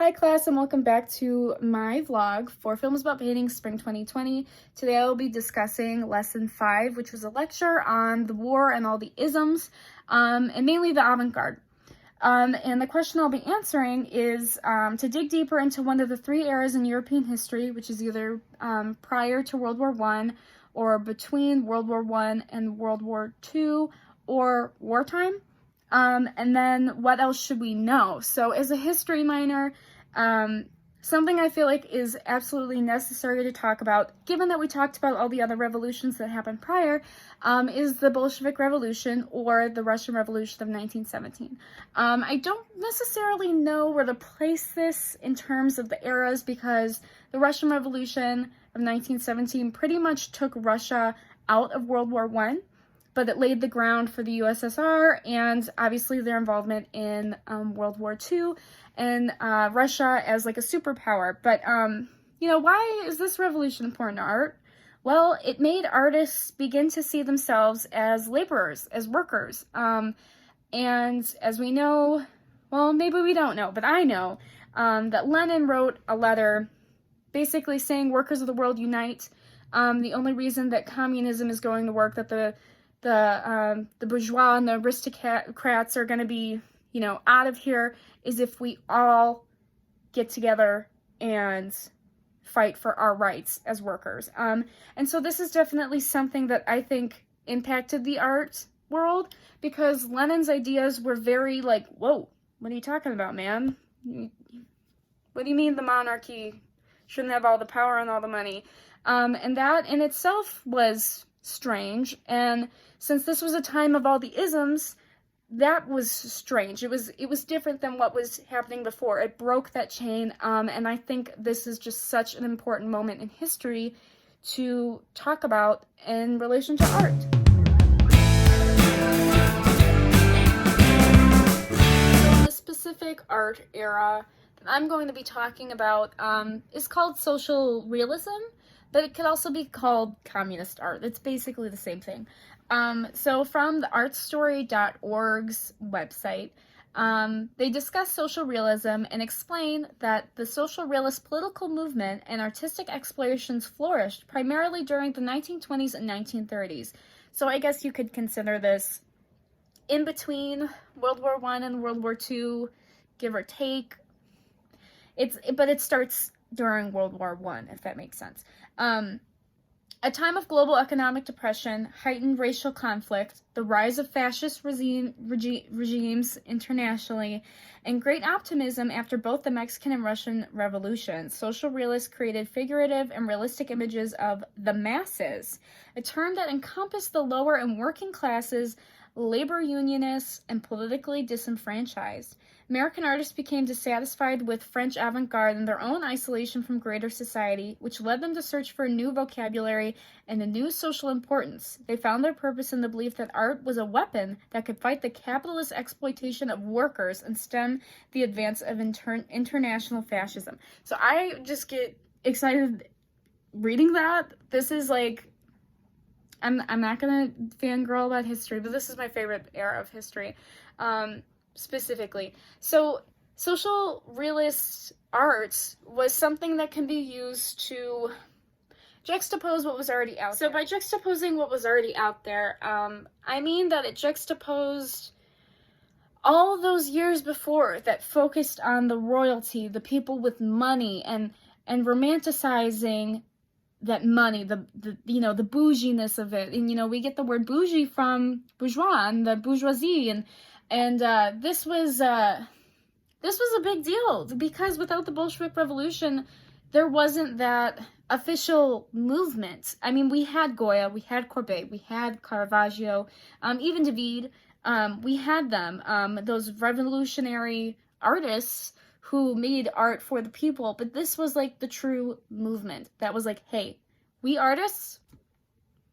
Hi class, and welcome back to my vlog for Films About Painting Spring 2020. Today I will be discussing lesson 5, which was a lecture on the war and all the isms, and mainly the avant-garde. And the question I'll be answering is to dig deeper into one of the three eras in European history, which is either prior to World War I or between World War I and World War II or wartime. And then what else should we know? So as a history minor, something I feel like is absolutely necessary to talk about, given that we talked about all the other revolutions that happened prior, is the Bolshevik Revolution or the Russian Revolution of 1917. I don't necessarily know where to place this in terms of the eras because the Russian Revolution of 1917 pretty much took Russia out of World War I. But it laid the ground for the USSR and obviously their involvement in World War II and Russia as like a superpower. But, why is this revolution important to art? Well, it made artists begin to see themselves as laborers, as workers. And as we know, well, maybe we don't know, but I know that Lenin wrote a letter basically saying workers of the world unite. The only reason that communism is going to work, that the bourgeois and the aristocrats are going to be, out of here, is if we all get together and fight for our rights as workers. And so this is definitely something that I think impacted the art world because Lenin's ideas were very like, whoa, what are you talking about, man? What do you mean the monarchy shouldn't have all the power and all the money? And that in itself was strange, and since this was a time of all the isms, that was strange. It was different than what was happening before. It broke that chain, and I think this is just such an important moment in history to talk about in relation to art. So the specific art era that I'm going to be talking about is called social realism, but it could also be called communist art. It's basically the same thing. So from the artstory.org's website, they discuss social realism and explain that the social realist political movement and artistic explorations flourished primarily during the 1920s and 1930s. So I guess you could consider this in between World War I and World War II, give or take. But it starts during World War I, if that makes sense. A time of global economic depression, heightened racial conflict, the rise of fascist regimes internationally, and great optimism after both the Mexican and Russian revolutions. Social realists created figurative and realistic images of the masses, a term that encompassed the lower and working classes, labor unionists, and politically disenfranchised. American artists became dissatisfied with French avant-garde and their own isolation from greater society, which led them to search for a new vocabulary and a new social importance. They found their purpose in the belief that art was a weapon that could fight the capitalist exploitation of workers and stem the advance of international fascism. So I just get excited reading that. This is like, I'm not gonna fangirl about history, but this is my favorite era of history. Specifically. So social realist art was something that can be used to juxtapose what was already out there. So by juxtaposing what was already out there, I mean that it juxtaposed all those years before that focused on the royalty, the people with money, and romanticizing that money, the bouginess of it. And, we get the word bougie from bourgeois and the bourgeoisie, and this was a big deal because without the Bolshevik Revolution, there wasn't that official movement. I mean, we had Goya, we had Courbet, we had Caravaggio, even David. We had them, those revolutionary artists who made art for the people. But this was like the true movement that was like, hey, we artists,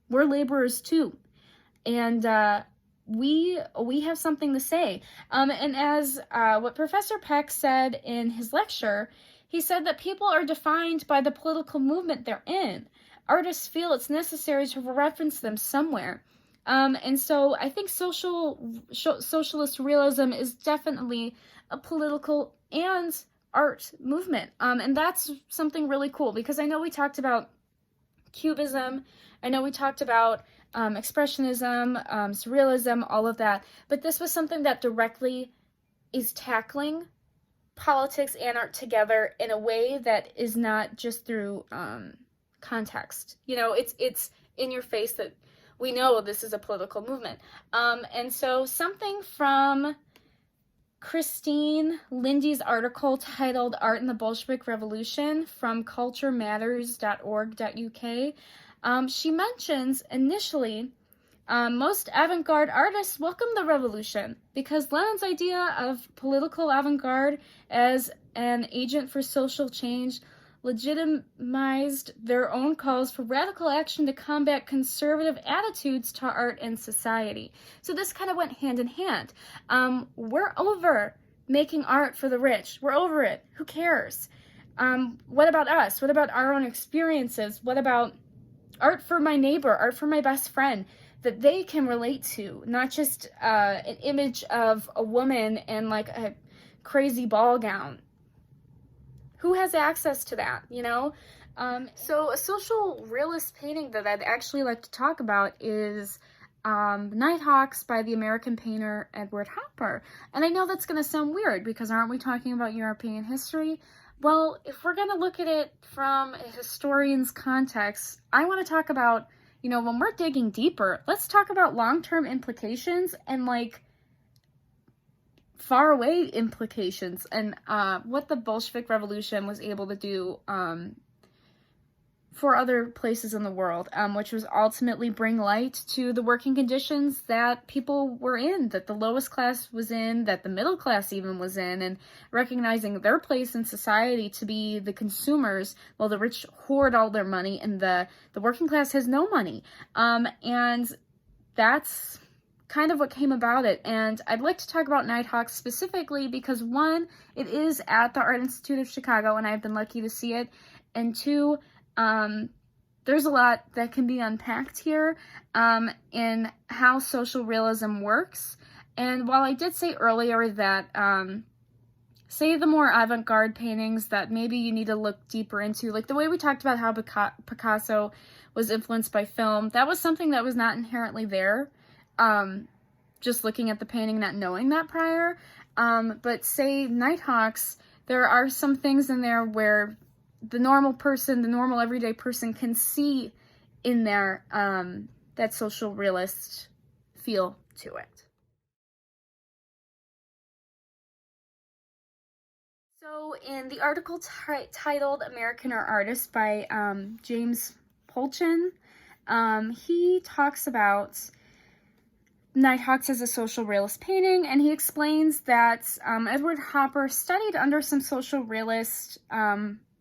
we're laborers too, and we have something to say. And as what Professor Peck said in his lecture, he said that people are defined by the political movement they're in. Artists feel it's necessary to reference them somewhere. And so I think socialist realism is definitely a political and art movement. And that's something really cool, because I know we talked about Cubism, I know we talked about Expressionism, Surrealism, all of that, but this was something that directly is tackling politics and art together in a way that is not just through context. You know, it's in your face that we know this is a political movement. And so something from Christine Lindy's article titled Art in the Bolshevik Revolution from culturematters.org.uk, she mentions initially most avant-garde artists welcomed the revolution because Lenin's idea of political avant-garde as an agent for social change legitimized their own calls for radical action to combat conservative attitudes to art and society. So this kind of went hand in hand. We're over making art for the rich. We're over it. Who cares? What about us? What about our own experiences? What about art for my neighbor, art for my best friend that they can relate to, not just an image of a woman in like a crazy ball gown? Who has access to that, you know? So a social realist painting that I'd actually like to talk about is Nighthawks by the American painter Edward Hopper. And I know that's going to sound weird because aren't we talking about European history? Well, if we're going to look at it from a historian's context, I want to talk about, you know, when we're digging deeper, let's talk about long-term implications and like far away implications and what the Bolshevik Revolution was able to do for other places in the world, which was ultimately bring light to the working conditions that people were in, that the lowest class was in, that the middle class even was in, and recognizing their place in society to be the consumers, while the rich hoard all their money and the working class has no money. And that's kind of what came about it. And I'd like to talk about Nighthawks specifically because, one, it is at the Art Institute of Chicago, and I've been lucky to see it, and two, there's a lot that can be unpacked here in how social realism works. And while I did say earlier that, say the more avant-garde paintings that maybe you need to look deeper into, like the way we talked about how Picasso was influenced by film, that was something that was not inherently there, just looking at the painting, not knowing that prior. But say Nighthawks, there are some things in there where the normal person, the normal everyday person can see in there that social realist feel to it. So in the article titled American Art Artist by James Polchin, he talks about Nighthawks as a social realist painting, and he explains that Edward Hopper studied under some social realist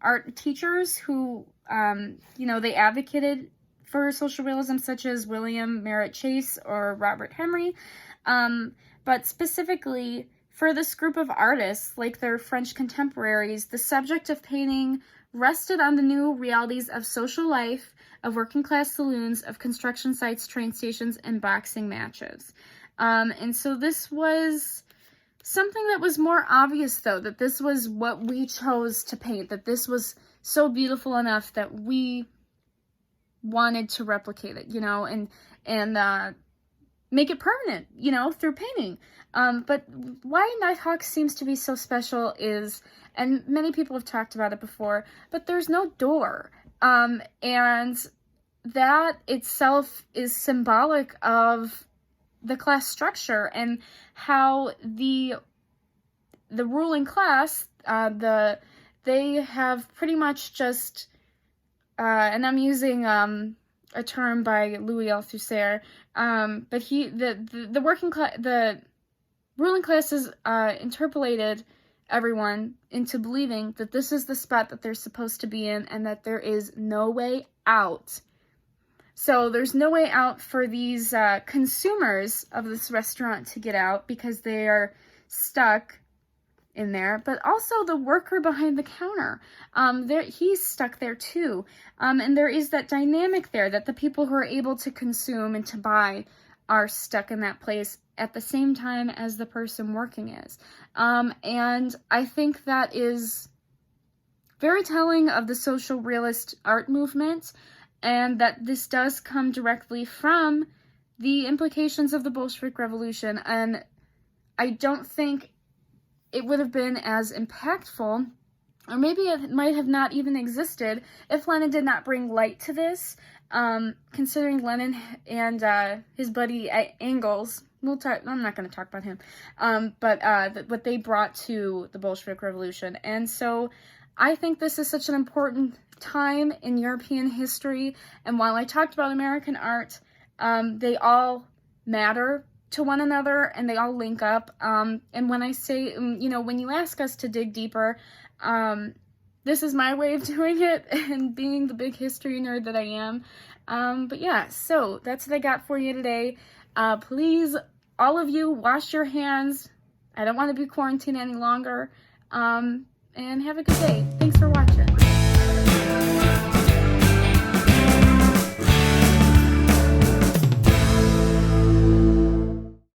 art teachers who, you know, they advocated for social realism, such as William Merritt Chase or Robert Henry, but specifically for this group of artists, like their French contemporaries, the subject of painting rested on the new realities of social life, of working class saloons, of construction sites, train stations, and boxing matches. And so this was something that was more obvious, though, that this was what we chose to paint, that this was so beautiful enough that we wanted to replicate it, you know, and make it permanent, you know, through painting. But why Nighthawks seems to be so special is, and many people have talked about it before, but there's no door. And that itself is symbolic of the class structure and how the ruling class, they have pretty much just, and I'm using a term by Louis Althusser, but the working class, the ruling classes interpolated everyone into believing that this is the spot that they're supposed to be in and that there is no way out. So there's no way out for these consumers of this restaurant to get out because they are stuck in there, but also the worker behind the counter. He's stuck there too. And there is that dynamic there that the people who are able to consume and to buy are stuck in that place at the same time as the person working is. And I think that is very telling of the social realist art movement, and that this does come directly from the implications of the Bolshevik Revolution. And I don't think it would have been as impactful, or maybe it might have not even existed, if Lenin did not bring light to this. Considering Lenin and his buddy Engels, I'm not going to talk about him, but what they brought to the Bolshevik Revolution. And so I think this is such an important time in European history, and while I talked about American art, they all matter to one another, and they all link up. And when I say, when you ask us to dig deeper, this is my way of doing it, and being the big history nerd that I am. But yeah, so that's what I got for you today. Please, all of you, wash your hands. I don't want to be quarantined any longer. And have a good day. Thanks for watching.